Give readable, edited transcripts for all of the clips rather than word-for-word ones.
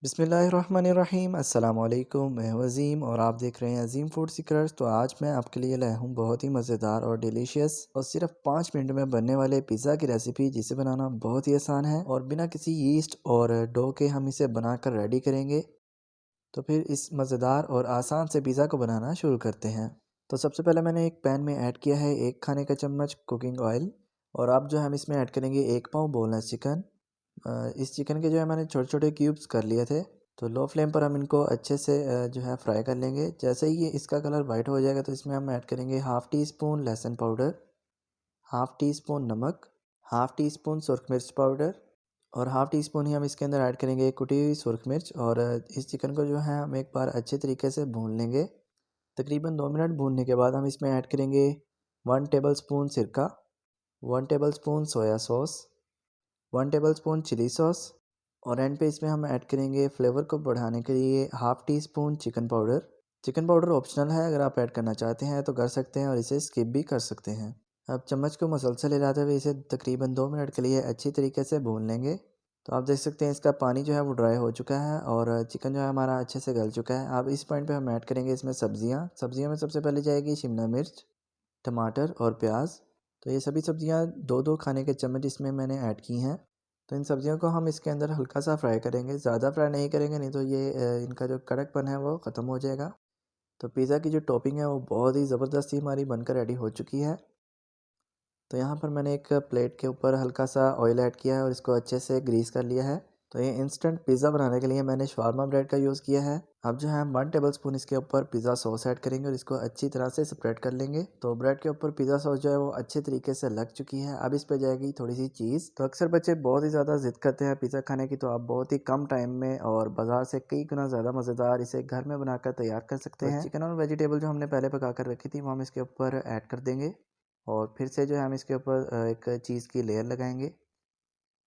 बिस्मिल्लाहिर्रहमानिर्रहीम अस्सलाम वालेकुम। मैं हूं अज़ीम और आप देख रहे हैं अज़ीम फूड सीक्रेट्स। तो आज मैं आपके लिए लाया हूं बहुत ही मज़ेदार और डिलीशियस और सिर्फ 5 मिनट में बनने वाले पिज़्ज़ा की रेसिपी, जिसे बनाना बहुत ही आसान है और बिना किसी यीस्ट और डो के हम इसे बनाकर रेडी करेंगे। तो फिर इस मज़ेदार और आसान से पिज़्ज़ा को बनाना शुरू करते हैं। तो सबसे पहले मैंने एक पैन में ऐड किया है 1 खाने का चम्मच कुकिंग ऑयल, और अब जो हम इसमें ऐड करेंगे 1 पाव बोनलेस चिकन। इस चिकन के जो है मैंने छोटे छोटे क्यूब्स कर लिए थे। तो लो फ्लेम पर हम इनको अच्छे से जो है फ्राई कर लेंगे। जैसे ही ये इसका कलर वाइट हो जाएगा तो इसमें हम ऐड करेंगे हाफ़ टी स्पून लहसुन पाउडर, हाफ़ टी स्पून नमक, हाफ़ टी स्पून सुरख मिर्च पाउडर, और हाफ़ टी स्पून ही हम इसके अंदर ऐड करेंगे कुटी हुई सुरख मिर्च। और इस चिकन को जो है हम एक बार अच्छे तरीके से भून लेंगे। तकरीबन 2 मिनट भूनने के बाद हम इसमें ऐड करेंगे 1 टेबल स्पून सिरका, 1 tablespoon soya sauce, 1 tablespoon chilli sauce, और एंड पे इसमें हम ऐड करेंगे फ्लेवर को बढ़ाने के लिए half tea spoon chicken powder. Chicken powder optional है, अगर आप ऐड करना चाहते हैं तो कर सकते हैं और इसे स्किप भी कर सकते हैं। अब चम्मच को मसलसल हिलाते हुए इसे तकरीबन 2 मिनट के लिए अच्छी तरीके से भून लेंगे। तो आप देख सकते हैं इसका पानी जो है वो ड्राई हो चुका है और चिकन जो है हमारा अच्छे से गल चुका है। अब इस पॉइंट पे हम ऐड करेंगे इसमें सब्जियां में सबसे पहले जाएगी शिमला मिर्च, टमाटर और प्याज। तो ये सभी सब्जियां दो दो खाने के चम्मच इसमें मैंने ऐड की हैं। तो इन सब्जियों को हम इसके अंदर हल्का सा फ्राई करेंगे, ज़्यादा फ्राई नहीं करेंगे, नहीं तो ये इनका जो कड़कपन है वो ख़त्म हो जाएगा। तो पिज़्ज़ा की जो टॉपिंग है वो बहुत ही ज़बरदस्ती हमारी बनकर रेडी हो चुकी है। तो यहाँ पर मैंने एक प्लेट के ऊपर हल्का सा ऑयल ऐड किया है और इसको अच्छे से ग्रीस कर लिया है। तो ये इंस्टेंट पिज़्ज़ा बनाने के लिए मैंने शवारमा ब्रेड का यूज़ किया है। अब जो है हम 1 टेबल स्पून इसके ऊपर पिज़्ज़ा सॉस ऐड करेंगे और इसको अच्छी तरह से स्प्रेड कर लेंगे। तो ब्रेड के ऊपर पिज़्ज़ा सॉस जो है वो अच्छे तरीके से लग चुकी है। अब इस पे जाएगी थोड़ी सी चीज़। तो अक्सर बच्चे बहुत ही ज़्यादा ज़िद करते हैं पिज़्ज़ा खाने की, तो आप बहुत ही कम टाइम में और बाजार से कई गुना ज़्यादा मज़ेदार इसे घर में बनाकर तैयार कर सकते हैं। चिकन और वेजिटेबल जो हमने पहले पका कर रखी थी वो हम इसके ऊपर ऐड कर देंगे और फिर से जो है हम इसके ऊपर एक चीज़ की लेयर लगाएंगे।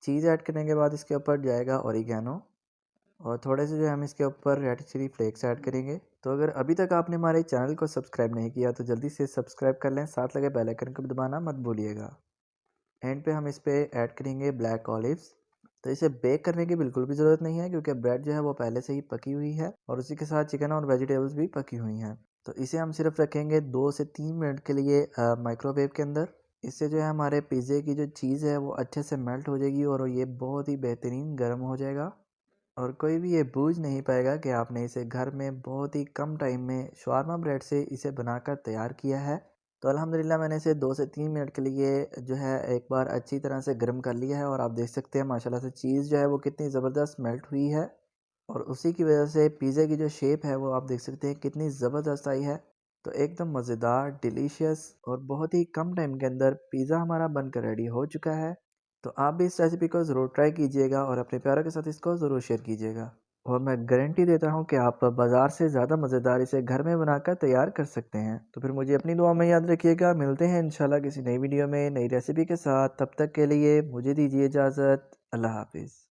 चीज़ ऐड करने के बाद इसके ऊपर जाएगा ओरिगैनो, और थोड़े से जो है हम इसके ऊपर रेड चिली फ्लेक्स ऐड करेंगे। तो अगर अभी तक आपने हमारे चैनल को सब्सक्राइब नहीं किया तो जल्दी से सब्सक्राइब कर लें, साथ लगे बेल आइकन को भी दबाना मत भूलिएगा। एंड पे हम इस पे ऐड करेंगे ब्लैक ऑलिव्स। तो इसे बेक करने की बिल्कुल भी ज़रूरत नहीं है, क्योंकि ब्रेड जो है वो पहले से ही पकी हुई है और उसी के साथ चिकन और वेजिटेबल्स भी पकी हुई हैं। तो इसे हम सिर्फ रखेंगे 2 से 3 मिनट के लिए माइक्रोवेव के अंदर। इससे जो है हमारे पिज़्ज़े की जो चीज़ है वो अच्छे से मेल्ट हो जाएगी और ये बहुत ही बेहतरीन गर्म हो जाएगा, और कोई भी ये बूझ नहीं पाएगा कि आपने इसे घर में बहुत ही कम टाइम में शवारमा ब्रेड से इसे बनाकर तैयार किया है। तो अल्हम्दुलिल्लाह मैंने इसे 2 से 3 मिनट के लिए जो है एक बार अच्छी तरह से गर्म कर लिया है, और आप देख सकते हैं माशाल्लाह से चीज़ जो है वो कितनी ज़बरदस्त मेल्ट हुई है, और उसी की वजह से पिज़्ज़े की जो शेप है वो आप देख सकते हैं कितनी ज़बरदस्त आई है। तो एकदम मज़ेदार, डिलीशियस और बहुत ही कम टाइम के अंदर पिज़्ज़ा हमारा बनकर रेडी हो चुका है। तो आप भी इस रेसिपी को ज़रूर ट्राई कीजिएगा और अपने प्यारों के साथ इसको ज़रूर शेयर कीजिएगा। और मैं गारंटी देता हूँ कि आप बाज़ार से ज़्यादा मज़ेदार इसे घर में बनाकर तैयार कर सकते हैं। तो फिर मुझे अपनी दुआ में याद रखिएगा। मिलते हैं इंशाल्लाह किसी नई वीडियो में नई रेसिपी के साथ। तब तक के लिए मुझे दीजिए इजाज़त। अल्लाह हाफ़िज़।